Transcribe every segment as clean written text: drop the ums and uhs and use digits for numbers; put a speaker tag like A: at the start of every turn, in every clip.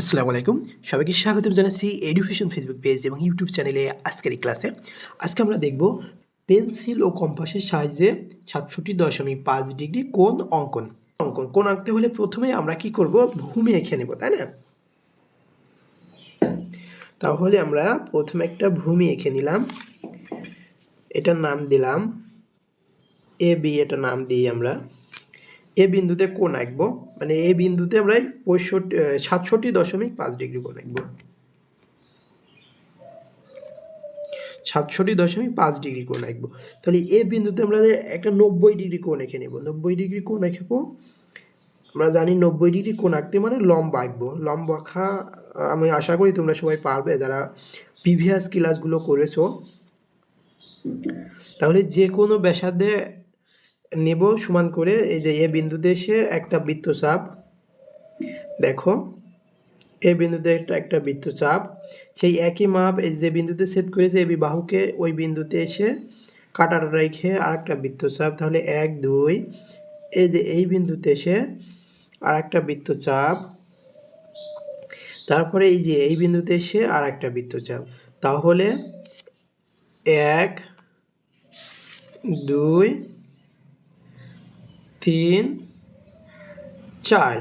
A: আসসালামু আলাইকুম। সবাইকে স্বাগতম জানাচ্ছি এডুকেশন ফেসবুক পেজ এবং ইউটিউব চ্যানেলে আজকের এই ক্লাসে। আজকে আমরা দেখব পেন্সিল ও কম্পাসের সাহায্যে ৬৭.৫ ডিগ্রি কোণ আঁকতে হলে প্রথমে আমরা কি করব, ভূমি এঁকে নেব, তাই না? তাহলে আমরা প্রথমে একটা ভূমি এঁকে নিলাম, এটার নাম দিলাম এ বি। এটা নাম দিই আমরা। এ বিন্দুতে কোণ আঁকবো, মানে এ বিন্দুতে আমরা ৬৭.৫ ডিগ্রি কোণ আঁকবো। ৬৭.৫ ডিগ্রি কোণ আঁকবো। তাহলে এ বিন্দুতে আমরা একটা ৯০ ডিগ্রি কোণ এঁকে নেব। ৯০ ডিগ্রি কোণ আঁকবো। আমরা জানি ৯০ ডিগ্রি কোণ আঁকতে মানে লম্ব আঁকবো। লম্ব আঁকা আমি আশা করি তোমরা সবাই পারবে যারা প্রিভিয়াস ক্লাসগুলো করেছো। তাহলে যে কোনো ব্যাসার্ধে নেব সমান করে। এই যে এ বিন্দুতে এসে একটা বৃত্তচাপ, দেখো এই বিন্দুতে একটা বৃত্তচাপ, সেই একই মাপ এই যে বিন্দুতে ছেদ করেছে এই বাহুকে ওই বিন্দুতে এসে কাটাটা রেখে আর একটা বৃত্তচাপ। তাহলে ১ ২, এই যে এই বিন্দুতে এসে আর একটা বৃত্তচাপ, তারপরে এই যে এই বিন্দুতে এসে আর একটা বৃত্তচাপ। তাহলে ১ ২ ৩ ৪,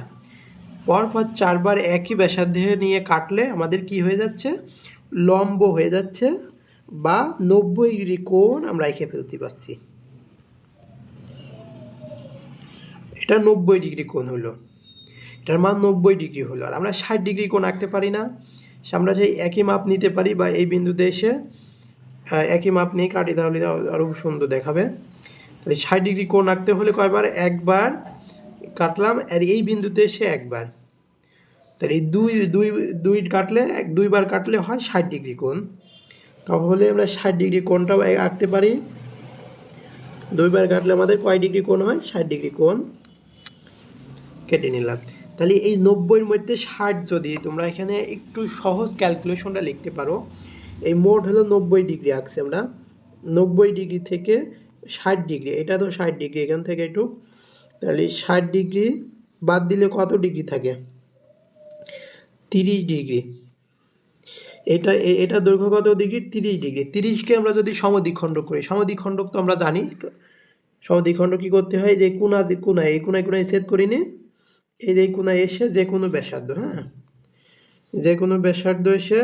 A: পরপর ৪ বার একই ব্যাসার্ধে নিয়ে কাটলে আমাদের কি হয়ে যাচ্ছে, লম্ব হয়ে যাচ্ছে, বা ৯০ ডিগ্রি কোণ আমরা এঁকে ফেলতে পারছি। এটা ৯০ ডিগ্রি কোণ হলো, এটার মান ৯০ ডিগ্রি হলো। আর আমরা ৬০ ডিগ্রি কোণ আঁকতে পারি না? আমরা সেই একই মাপ নিতে পারি, বা এই বিন্দুতে এসে একই মাপ নিয়ে কাটি, তাহলে আরও সুন্দর দেখাবে। তাহলে ৬০ ডিগ্রি কোণ আঁকতে হলে কয়বার? একবার কাটলাম, আর এই বিন্দুতে এসে একবার। তাহলে এই দুই কাটলে দুইবার কাটলে হয় ৬০ ডিগ্রি কোণ। তাহলে আমরা ৬০ ডিগ্রি কোণটাও আঁকতে পারি। দুইবার কাটলে আমাদের কয় ডিগ্রি কোণ হয়? ৬০ ডিগ্রি কোণ কেটে নিলাম। তাহলে এই ৯০-এর মধ্যে ৬০, যদি তোমরা এখানে একটু সহজ ক্যালকুলেশনটা লিখতে পারো, এই মোট হলো ৯০ ডিগ্রি আঁকছি আমরা। ৯০ ডিগ্রি থেকে ৬০ ডিগ্রি, এটা তো ৬০ ডিগ্রি, এখান থেকে একটু, তাহলে ৬০ ডিগ্রি বাদ দিলে কত ডিগ্রি থাকে? ৩০ ডিগ্রি। এটা দৈর্ঘ্য কত ডিগ্রি? ৩০ ডিগ্রি। ৩০কে আমরা যদি সমদ্বিখণ্ডক করি, সমদ্বিখণ্ডক তো আমরা জানি, সমদ্বিখণ্ডক কী করতে হয়? যে কোণায় এই কোণায় ছেদ করিনি, এই যে কোণায় এসে যে কোনো ব্যাসার্ধ, হ্যাঁ, যে কোনো ব্যাসার্ধ এসে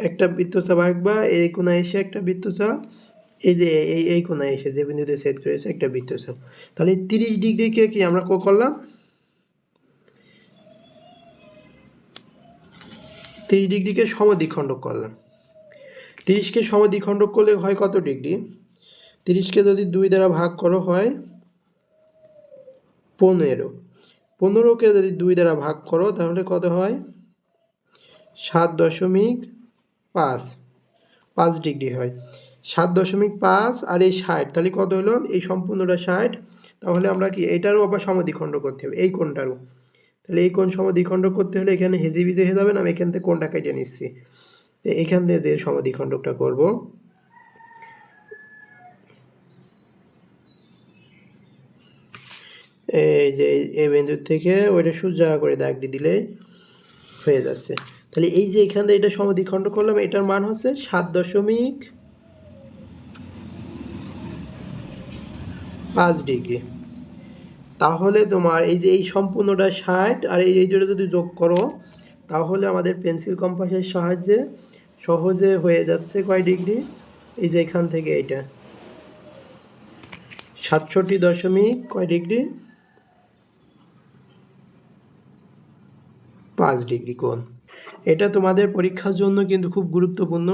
A: একটা বৃত্তচাপ আঁকবা, এই কোণায় এসে একটা বৃত্তচাপ, এই যে এই কোণায় এসে যে বিন্দুতে ছেদ করেছে একটা বৃত্তচাপ। তাহলে ৩০ ডিগ্রিকে কি আমরা করলাম? ৩০ ডিগ্রিকে সমদ্বিখণ্ডক করলাম। ৩০কে সমদ্বিখণ্ডক করলে হয় কত ডিগ্রি? ৩০কে যদি ২ দ্বারা ভাগ করো হয় ১৫। ১৫কে যদি ২ দ্বারা ভাগ করো তাহলে কত হয়? ৭.৫ ডিগ্রি হয়। ৭.৫ আর এই ৬০, তাহলে কত হলো? এই সম্পূর্ণটা ৬০। তাহলে আমরা কি এটারও আবার সমদ্বিখণ্ডক করতে হবে, এই কোণটারও। তাহলে এই কোণ সমদ্বিখণ্ডক করতে হলে এখানে হেজিবিজি হয়ে যাবে না, আমি এখান থেকে কোণটা কেটে নিচ্ছি। তো এখান থেকে যে সমদ্বিখণ্ডকটা করব, এই যে এই বিন্দু থেকে ওইটা সোজা করে দাগ দিয়ে দিলে হয়ে যাচ্ছে। তাহলে এই যে এখান থেকে এটা সমদ্বিখণ্ডক করলাম, এটার মান হচ্ছে ৭.৫ ডিগ্রি। তাহলে তোমার এই যে এই সম্পূর্ণটা ৬০ আর এই দুটো যদি যোগ করো, তাহলে আমাদের পেন্সিল কম্পাসের সাহায্যে সহজে হয়ে যাচ্ছে কয় ডিগ্রি? এই যে এখান থেকে এটা ৬৭ কয় ডিগ্রি? ৫ ডিগ্রি কোণ। এটা তোমাদের পরীক্ষার জন্য কিন্তু খুব গুরুত্বপূর্ণ।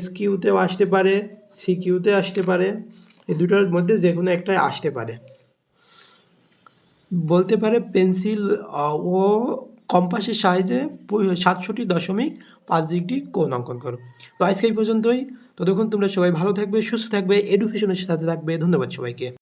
A: SQ-তেও আসতে পারে, CQ-তে আসতে পারে, এই দুটোর মধ্যে যে কোনো একটাই আসতে পারে। বলতে পারে পেন্সিল ও কম্পাসের সাহায্যে ৬৭.৫ ডিগ্রি কোণ অঙ্কন করো। তো আজকে এই পর্যন্তই। ততক্ষণ তোমরা সবাই ভালো থাকবে, সুস্থ থাকবে, এডুকেশনের সাথে থাকবে। ধন্যবাদ সবাইকে।